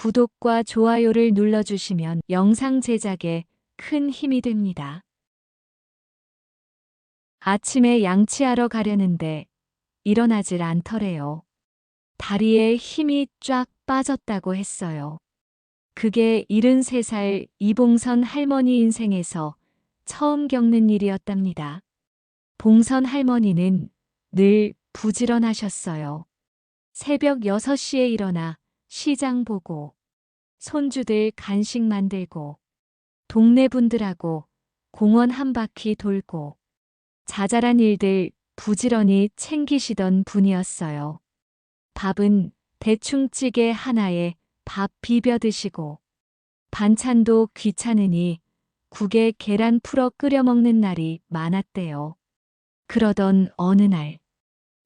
구독과 좋아요를 눌러주시면 영상 제작에 큰 힘이 됩니다. 아침에 양치하러 가려는데 일어나질 않더래요. 다리에 힘이 쫙 빠졌다고 했어요. 그게 73살 이봉선 할머니 인생에서 처음 겪는 일이었답니다. 봉선 할머니는 늘 부지런하셨어요. 새벽 6시에 일어나 시장 보고, 손주들 간식 만들고, 동네 분들하고 공원 한 바퀴 돌고, 자잘한 일들 부지런히 챙기시던 분이었어요. 밥은 대충 찌개 하나에 밥 비벼 드시고, 반찬도 귀찮으니 국에 계란 풀어 끓여 먹는 날이 많았대요. 그러던 어느 날,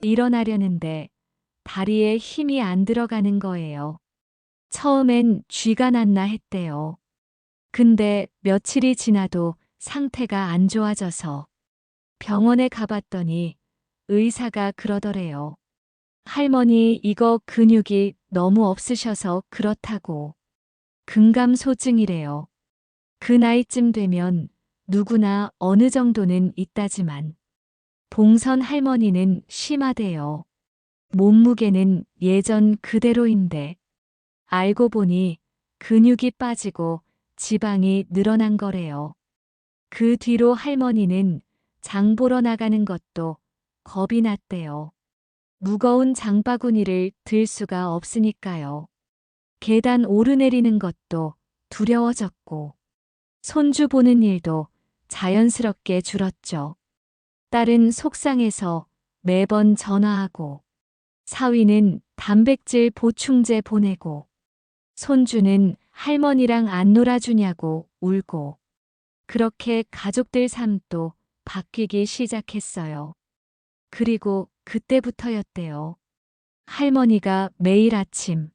일어나려는데 다리에 힘이 안 들어가는 거예요. 처음엔 쥐가 났나 했대요. 근데 며칠이 지나도 상태가 안 좋아져서 병원에 가봤더니 의사가 그러더래요. 할머니 이거 근육이 너무 없으셔서 그렇다고. 근감소증이래요. 그 나이쯤 되면 누구나 어느 정도는 있다지만 봉선 할머니는 심하대요. 몸무게는 예전 그대로인데 알고 보니 근육이 빠지고 지방이 늘어난 거래요. 그 뒤로 할머니는 장 보러 나가는 것도 겁이 났대요. 무거운 장바구니를 들 수가 없으니까요. 계단 오르내리는 것도 두려워졌고, 손주 보는 일도 자연스럽게 줄었죠. 딸은 속상해서 매번 전화하고, 사위는 단백질 보충제 보내고, 손주는 할머니랑 안 놀아주냐고 울고, 그렇게 가족들 삶도 바뀌기 시작했어요. 그리고 그때부터였대요. 할머니가 매일 아침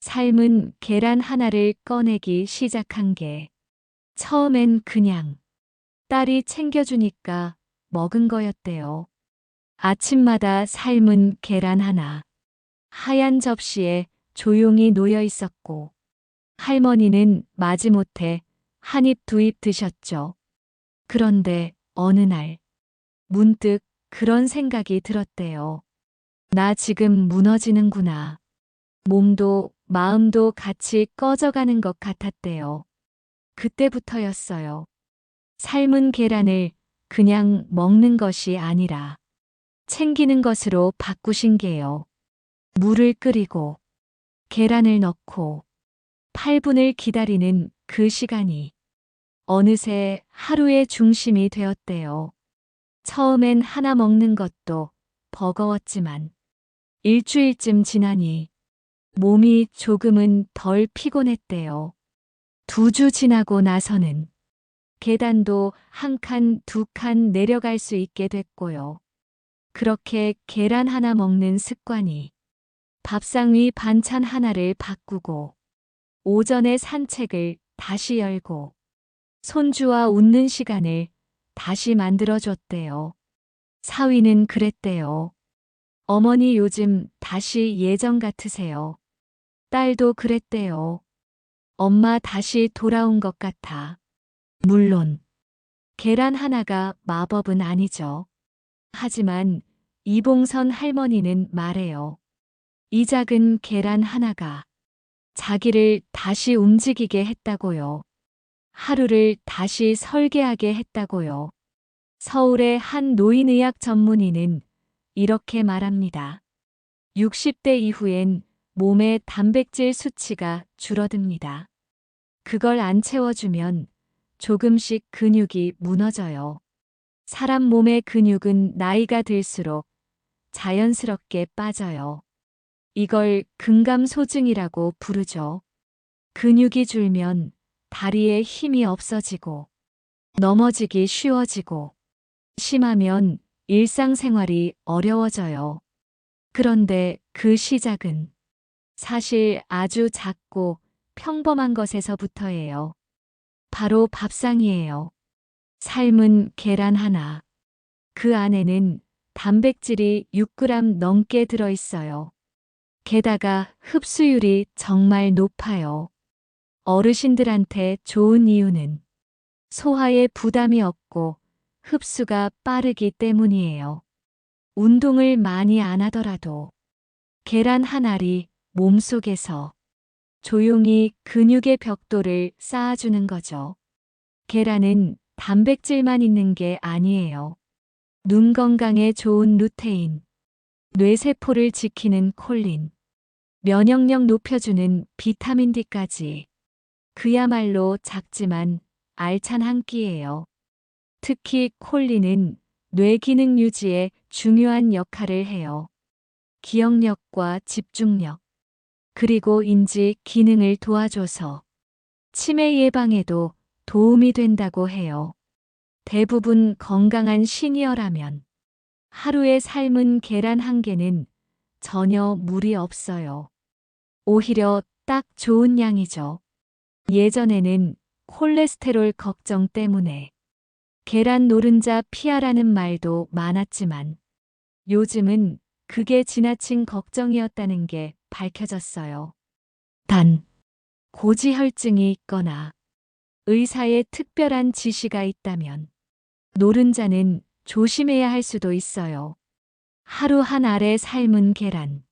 삶은 계란 하나를 꺼내기 시작한 게 처음엔 그냥 딸이 챙겨주니까 먹은 거였대요. 아침마다 삶은 계란 하나, 하얀 접시에 조용히 놓여 있었고, 할머니는 마지못해 한 입 두 입 드셨죠. 그런데 어느 날, 문득 그런 생각이 들었대요. 나 지금 무너지는구나. 몸도 마음도 같이 꺼져가는 것 같았대요. 그때부터였어요. 삶은 계란을 그냥 먹는 것이 아니라 챙기는 것으로 바꾸신 게요. 물을 끓이고 계란을 넣고 8분을 기다리는 그 시간이 어느새 하루의 중심이 되었대요. 처음엔 하나 먹는 것도 버거웠지만 일주일쯤 지나니 몸이 조금은 덜 피곤했대요. 2주 지나고 나서는 계단도 한 칸, 두 칸 내려갈 수 있게 됐고요. 그렇게 계란 하나 먹는 습관이 밥상 위 반찬 하나를 바꾸고 오전에 산책을 다시 열고 손주와 웃는 시간을 다시 만들어줬대요. 사위는 그랬대요. 어머니 요즘 다시 예전 같으세요. 딸도 그랬대요. 엄마 다시 돌아온 것 같아. 물론 계란 하나가 마법은 아니죠. 하지만 이봉선 할머니는 말해요. 이 작은 계란 하나가 자기를 다시 움직이게 했다고요. 하루를 다시 설계하게 했다고요. 서울의 한 노인의학 전문의는 이렇게 말합니다. 60대 이후엔 몸의 단백질 수치가 줄어듭니다. 그걸 안 채워주면 조금씩 근육이 무너져요. 사람 몸의 근육은 나이가 들수록 자연스럽게 빠져요. 이걸 근감소증이라고 부르죠. 근육이 줄면 다리에 힘이 없어지고 넘어지기 쉬워지고 심하면 일상생활이 어려워져요. 그런데 그 시작은 사실 아주 작고 평범한 것에서부터예요. 바로 밥상이에요. 삶은 계란 하나. 그 안에는 단백질이 6g 넘게 들어있어요. 게다가 흡수율이 정말 높아요. 어르신들한테 좋은 이유는 소화에 부담이 없고 흡수가 빠르기 때문이에요. 운동을 많이 안 하더라도 계란 한 알이 몸속에서 조용히 근육의 벽돌을 쌓아주는 거죠. 계란은 단백질만 있는 게 아니에요. 눈 건강에 좋은 루테인, 뇌세포를 지키는 콜린, 면역력 높여주는 비타민 D까지. 그야말로 작지만 알찬 한 끼예요. 특히 콜린은 뇌 기능 유지에 중요한 역할을 해요. 기억력과 집중력, 그리고 인지 기능을 도와줘서 치매 예방에도 도움이 된다고 해요. 대부분 건강한 시니어라면 하루에 삶은 계란 한 개는 전혀 무리 없어요. 오히려 딱 좋은 양이죠. 예전에는 콜레스테롤 걱정 때문에 계란 노른자 피하라는 말도 많았지만 요즘은 그게 지나친 걱정이었다는 게 밝혀졌어요. 단, 고지혈증이 있거나 의사의 특별한 지시가 있다면 노른자는 조심해야 할 수도 있어요. 하루 한 알의 삶은 계란.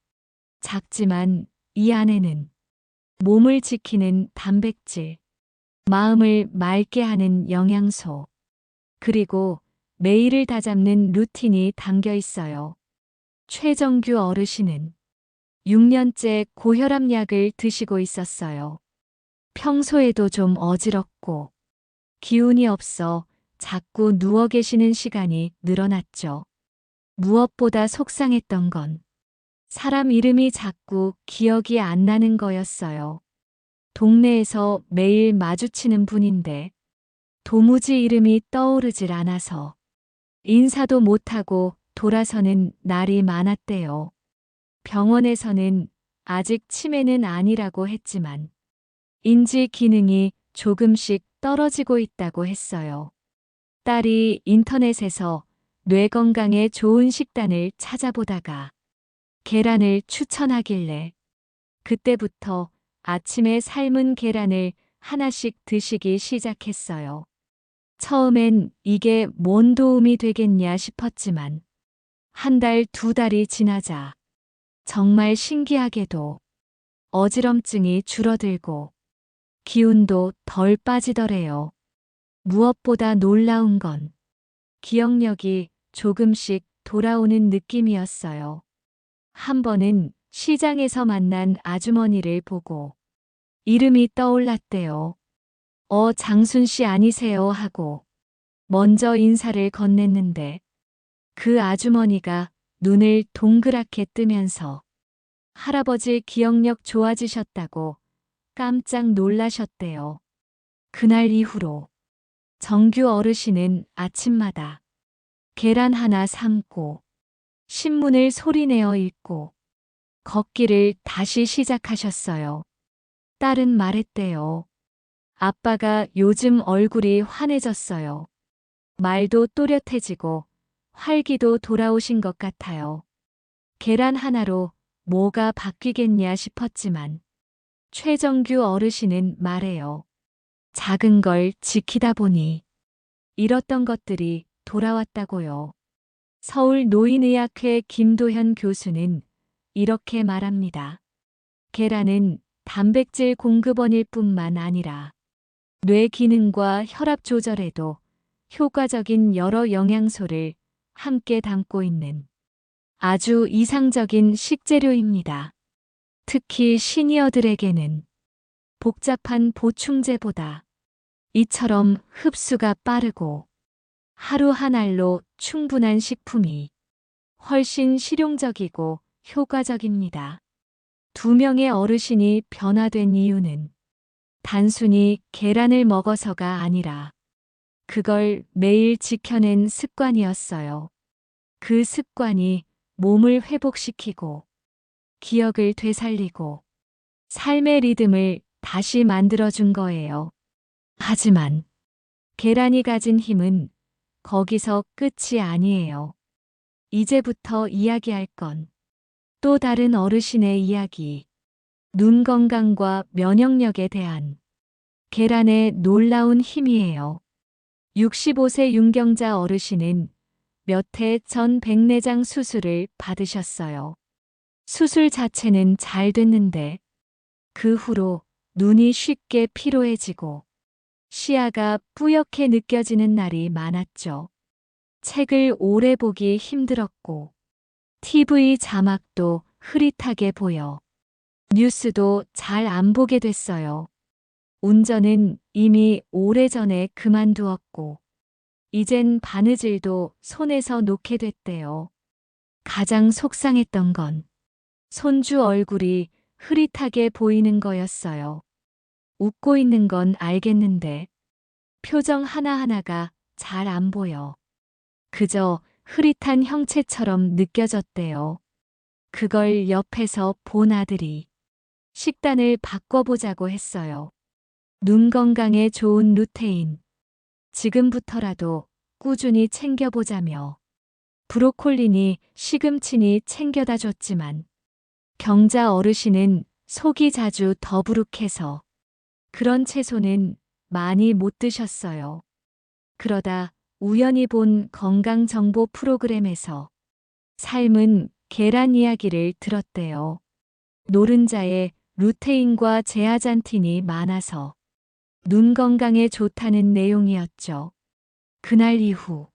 작지만 이 안에는 몸을 지키는 단백질, 마음을 맑게 하는 영양소, 그리고 매일을 다잡는 루틴이 담겨 있어요. 최정규 어르신은 6년째 고혈압 약을 드시고 있었어요. 평소에도 좀 어지럽고 기운이 없어 자꾸 누워 계시는 시간이 늘어났죠. 무엇보다 속상했던 건 사람 이름이 자꾸 기억이 안 나는 거였어요. 동네에서 매일 마주치는 분인데 도무지 이름이 떠오르질 않아서 인사도 못하고 돌아서는 날이 많았대요. 병원에서는 아직 치매는 아니라고 했지만 인지 기능이 조금씩 떨어지고 있다고 했어요. 딸이 인터넷에서 뇌 건강에 좋은 식단을 찾아보다가 계란을 추천하길래 그때부터 아침에 삶은 계란을 하나씩 드시기 시작했어요. 처음엔 이게 뭔 도움이 되겠냐 싶었지만 한 달, 두 달이 지나자 정말 신기하게도 어지럼증이 줄어들고 기운도 덜 빠지더래요. 무엇보다 놀라운 건 기억력이 조금씩 돌아오는 느낌이었어요. 한 번은 시장에서 만난 아주머니를 보고 이름이 떠올랐대요. 장순 씨 아니세요? 하고 먼저 인사를 건넸는데 그 아주머니가 눈을 동그랗게 뜨면서 할아버지 기억력 좋아지셨다고 깜짝 놀라셨대요. 그날 이후로 정규 어르신은 아침마다 계란 하나 삶고 신문을 소리내어 읽고 걷기를 다시 시작하셨어요. 딸은 말했대요. 아빠가 요즘 얼굴이 환해졌어요. 말도 또렷해지고 활기도 돌아오신 것 같아요. 계란 하나로 뭐가 바뀌겠냐 싶었지만 최정규 어르신은 말해요. 작은 걸 지키다 보니 잃었던 것들이 돌아왔다고요. 서울 노인의학회 김도현 교수는 이렇게 말합니다. 계란은 단백질 공급원일 뿐만 아니라 뇌 기능과 혈압 조절에도 효과적인 여러 영양소를 함께 담고 있는 아주 이상적인 식재료입니다. 특히 시니어들에게는 복잡한 보충제보다 이처럼 흡수가 빠르고 하루 한 알로 충분한 식품이 훨씬 실용적이고 효과적입니다. 두 명의 어르신이 변화된 이유는 단순히 계란을 먹어서가 아니라 그걸 매일 지켜낸 습관이었어요. 그 습관이 몸을 회복시키고 기억을 되살리고 삶의 리듬을 다시 만들어준 거예요. 하지만 계란이 가진 힘은 거기서 끝이 아니에요. 이제부터 이야기할 건 또 다른 어르신의 이야기. 눈 건강과 면역력에 대한 계란의 놀라운 힘이에요. 65세 윤경자 어르신은 몇 해 전 백내장 수술을 받으셨어요. 수술 자체는 잘 됐는데 그 후로 눈이 쉽게 피로해지고 시야가 뿌옇게 느껴지는 날이 많았죠. 책을 오래 보기 힘들었고 TV 자막도 흐릿하게 보여 뉴스도 잘 안 보게 됐어요. 운전은 이미 오래전에 그만두었고 이젠 바느질도 손에서 놓게 됐대요. 가장 속상했던 건 손주 얼굴이 흐릿하게 보이는 거였어요. 웃고 있는 건 알겠는데 표정 하나하나가 잘 안 보여. 그저 흐릿한 형체처럼 느껴졌대요. 그걸 옆에서 본 아들이 식단을 바꿔보자고 했어요. 눈 건강에 좋은 루테인. 지금부터라도 꾸준히 챙겨보자며 브로콜리니 시금치니 챙겨다 줬지만 경자 어르신은 속이 자주 더부룩해서 그런 채소는 많이 못 드셨어요. 그러다 우연히 본 건강정보 프로그램에서 삶은 계란 이야기를 들었대요. 노른자에 루테인과 제아잔틴이 많아서 눈 건강에 좋다는 내용이었죠. 그날 이후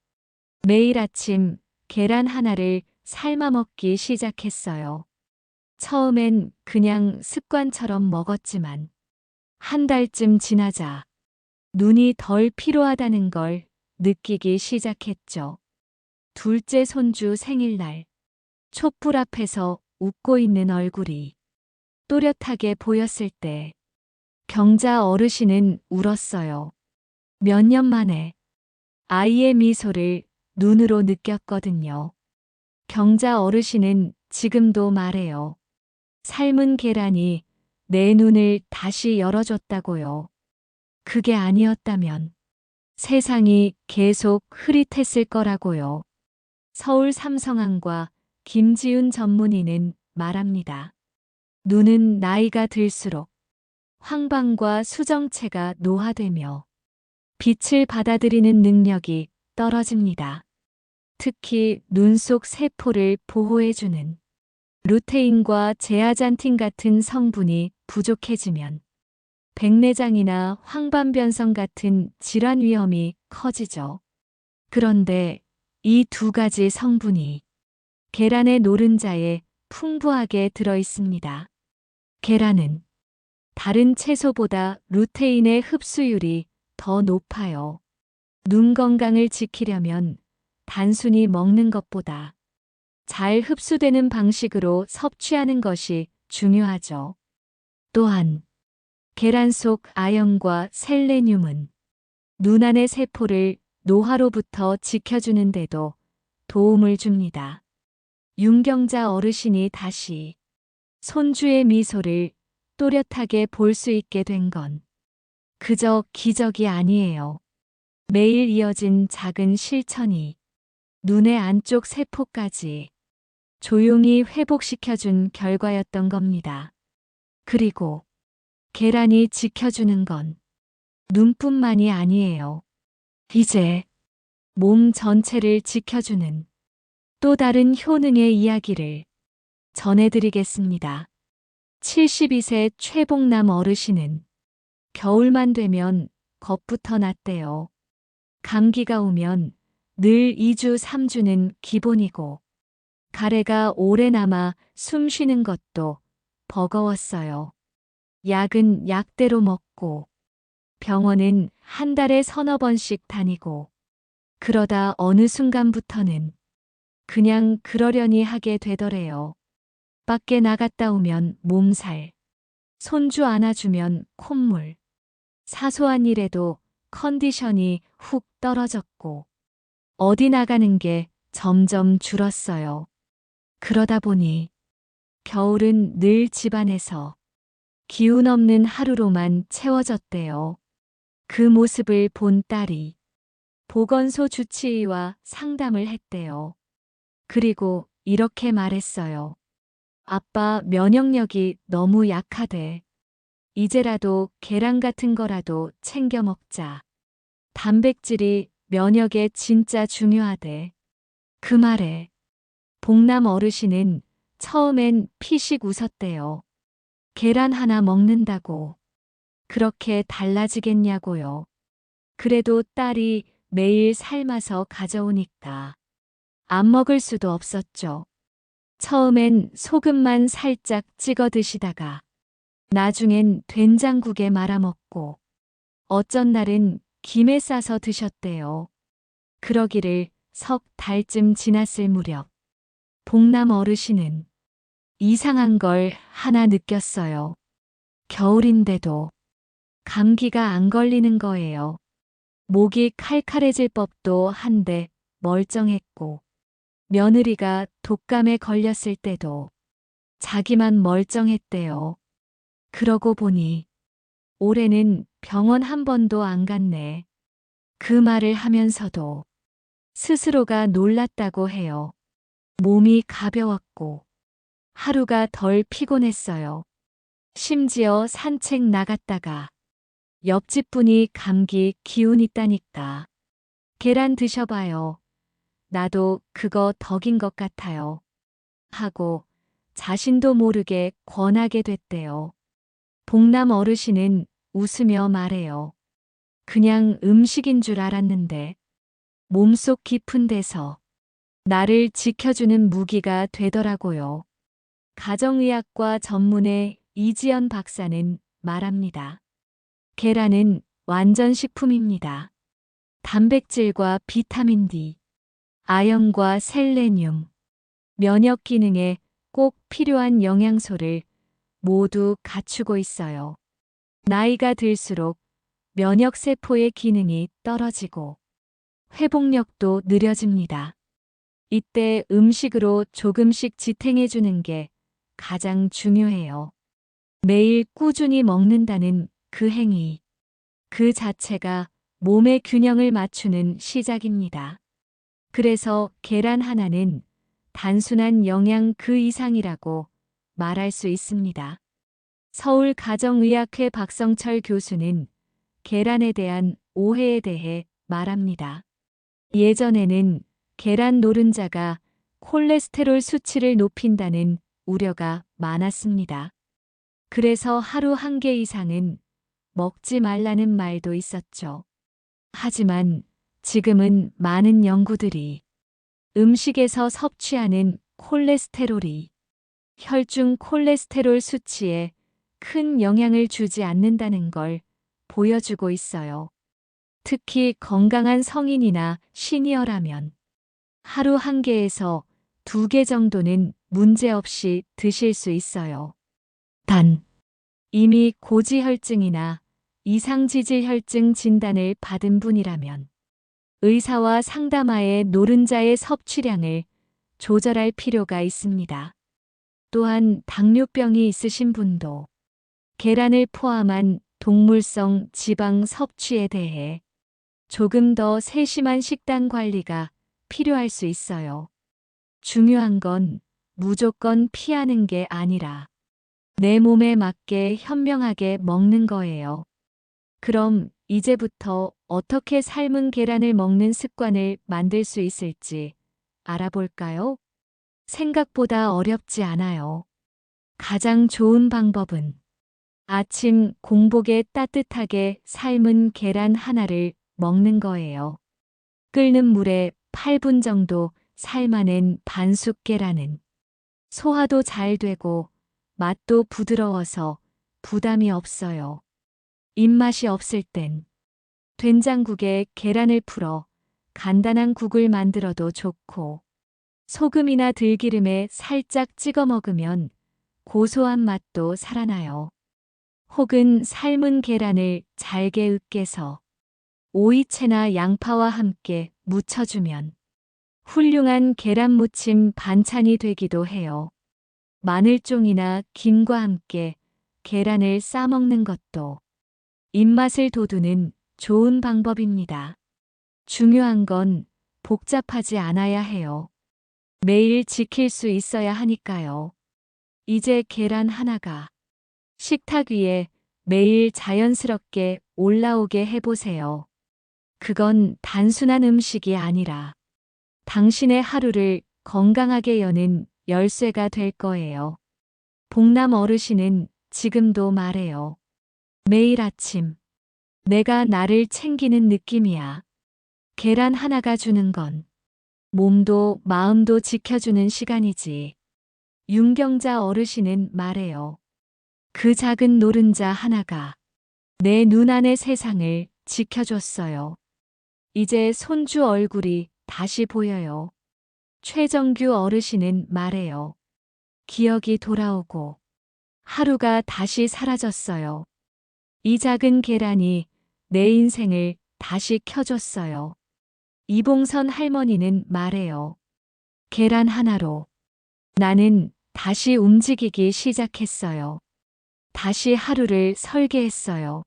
매일 아침 계란 하나를 삶아 먹기 시작했어요. 처음엔 그냥 습관처럼 먹었지만 한 달쯤 지나자 눈이 덜 피로하다는 걸 느끼기 시작했죠. 둘째 손주 생일날 촛불 앞에서 웃고 있는 얼굴이 또렷하게 보였을 때 경자 어르신은 울었어요. 몇 년 만에 아이의 미소를 눈으로 느꼈거든요. 경자 어르신은 지금도 말해요. 삶은 계란이 내 눈을 다시 열어줬다고요. 그게 아니었다면 세상이 계속 흐릿했을 거라고요. 서울 삼성항과 김지훈 전문의는 말합니다. 눈은 나이가 들수록 황반과 수정체가 노화되며 빛을 받아들이는 능력이 떨어집니다. 특히 눈 속 세포를 보호해주는 루테인과 제아잔틴 같은 성분이 부족해지면 백내장이나 황반변성 같은 질환 위험이 커지죠. 그런데 이 두 가지 성분이 계란의 노른자에 풍부하게 들어 있습니다. 계란은 다른 채소보다 루테인의 흡수율이 더 높아요. 눈 건강을 지키려면 단순히 먹는 것보다 잘 흡수되는 방식으로 섭취하는 것이 중요하죠. 또한 계란 속 아연과 셀레늄은 눈 안의 세포를 노화로부터 지켜주는 데도 도움을 줍니다. 윤경자 어르신이 다시 손주의 미소를 또렷하게 볼 수 있게 된 건 그저 기적이 아니에요. 매일 이어진 작은 실천이 눈의 안쪽 세포까지 조용히 회복시켜준 결과였던 겁니다. 그리고 계란이 지켜주는 건 눈뿐만이 아니에요. 이제 몸 전체를 지켜주는 또 다른 효능의 이야기를 전해드리겠습니다. 72세 최봉남 어르신은 겨울만 되면 겁부터 났대요. 감기가 오면 늘 2주, 3주는 기본이고 가래가 오래 남아 숨 쉬는 것도 버거웠어요. 약은 약대로 먹고 병원은 한 달에 서너 번씩 다니고 그러다 어느 순간부터는 그냥 그러려니 하게 되더래요. 밖에 나갔다 오면 몸살, 손주 안아주면 콧물, 사소한 일에도 컨디션이 훅 떨어졌고 어디 나가는 게 점점 줄었어요. 그러다 보니 겨울은 늘 집안에서 기운 없는 하루로만 채워졌대요. 그 모습을 본 딸이 보건소 주치의와 상담을 했대요. 그리고 이렇게 말했어요. 아빠 면역력이 너무 약하대. 이제라도 계란 같은 거라도 챙겨 먹자. 단백질이 면역에 진짜 중요하대. 그 말에 봉남 어르신은 처음엔 피식 웃었대요. 계란 하나 먹는다고 그렇게 달라지겠냐고요. 그래도 딸이 매일 삶아서 가져오니까 안 먹을 수도 없었죠. 처음엔 소금만 살짝 찍어 드시다가 나중엔 된장국에 말아 먹고 어쩐 날은 김에 싸서 드셨대요. 그러기를 석 달쯤 지났을 무렵 봉남 어르신은 이상한 걸 하나 느꼈어요. 겨울인데도 감기가 안 걸리는 거예요. 목이 칼칼해질 법도 한데 멀쩡했고 며느리가 독감에 걸렸을 때도 자기만 멀쩡했대요. 그러고 보니 올해는 병원 한 번도 안 갔네. 그 말을 하면서도 스스로가 놀랐다고 해요. 몸이 가벼웠고 하루가 덜 피곤했어요. 심지어 산책 나갔다가 옆집 분이 감기 기운 있다니까 계란 드셔봐요. 나도 그거 덕인 것 같아요. 하고 자신도 모르게 권하게 됐대요. 봉남 어르신은 웃으며 말해요. 그냥 음식인 줄 알았는데 몸속 깊은 데서 나를 지켜주는 무기가 되더라고요. 가정의학과 전문의 이지연 박사는 말합니다. 계란은 완전 식품입니다. 단백질과 비타민 D, 아연과 셀레늄, 면역 기능에 꼭 필요한 영양소를 모두 갖추고 있어요. 나이가 들수록 면역세포의 기능이 떨어지고 회복력도 느려집니다. 이때 음식으로 조금씩 지탱해주는 게 가장 중요해요. 매일 꾸준히 먹는다는 그 행위, 그 자체가 몸의 균형을 맞추는 시작입니다. 그래서 계란 하나는 단순한 영양 그 이상이라고 말할 수 있습니다. 서울가정의학회 박성철 교수는 계란에 대한 오해에 대해 말합니다. 예전에는 계란 노른자가 콜레스테롤 수치를 높인다는 우려가 많았습니다. 그래서 하루 한 개 이상은 먹지 말라는 말도 있었죠. 하지만 지금은 많은 연구들이 음식에서 섭취하는 콜레스테롤이 혈중 콜레스테롤 수치에 큰 영향을 주지 않는다는 걸 보여주고 있어요. 특히 건강한 성인이나 시니어라면 하루 한 개에서 2개 정도는 문제없이 드실 수 있어요. 단, 이미 고지혈증이나 이상지질혈증 진단을 받은 분이라면 의사와 상담하에 노른자의 섭취량을 조절할 필요가 있습니다. 또한 당뇨병이 있으신 분도 계란을 포함한 동물성 지방 섭취에 대해 조금 더 세심한 식단 관리가 필요할 수 있어요. 중요한 건 무조건 피하는 게 아니라 내 몸에 맞게 현명하게 먹는 거예요. 그럼 이제부터 어떻게 삶은 계란을 먹는 습관을 만들 수 있을지 알아볼까요? 생각보다 어렵지 않아요. 가장 좋은 방법은 아침 공복에 따뜻하게 삶은 계란 하나를 먹는 거예요. 끓는 물에 8분 정도 삶아낸 반숙 계란은 소화도 잘 되고 맛도 부드러워서 부담이 없어요. 입맛이 없을 땐 된장국에 계란을 풀어 간단한 국을 만들어도 좋고 소금이나 들기름에 살짝 찍어 먹으면 고소한 맛도 살아나요. 혹은 삶은 계란을 잘게 으깨서 오이채나 양파와 함께 무쳐주면 훌륭한 계란무침 반찬이 되기도 해요. 마늘종이나 김과 함께 계란을 싸먹는 것도 입맛을 돋우는 좋은 방법입니다. 중요한 건 복잡하지 않아야 해요. 매일 지킬 수 있어야 하니까요. 이제 계란 하나가 식탁 위에 매일 자연스럽게 올라오게 해보세요. 그건 단순한 음식이 아니라 당신의 하루를 건강하게 여는 열쇠가 될 거예요. 봉남 어르신은 지금도 말해요. 매일 아침, 내가 나를 챙기는 느낌이야. 계란 하나가 주는 건 몸도 마음도 지켜주는 시간이지. 윤경자 어르신은 말해요. 그 작은 노른자 하나가 내 눈 안의 세상을 지켜줬어요. 이제 손주 얼굴이 다시 보여요. 최정규 어르신은 말해요. 기억이 돌아오고 하루가 다시 사라졌어요. 이 작은 계란이 내 인생을 다시 켜줬어요. 이봉선 할머니는 말해요. 계란 하나로 나는 다시 움직이기 시작했어요. 다시 하루를 설계했어요.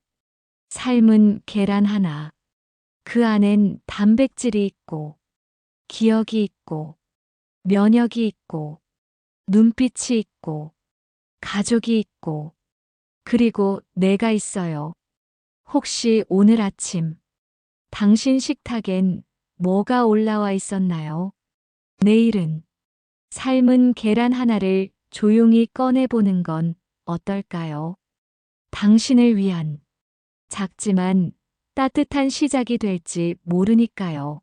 삶은 계란 하나. 그 안엔 단백질이 있고, 기억이 있고, 면역이 있고, 눈빛이 있고, 가족이 있고, 그리고 내가 있어요. 혹시 오늘 아침 당신 식탁엔 뭐가 올라와 있었나요? 내일은 삶은 계란 하나를 조용히 꺼내보는 건 어떨까요? 당신을 위한 작지만 따뜻한 시작이 될지 모르니까요.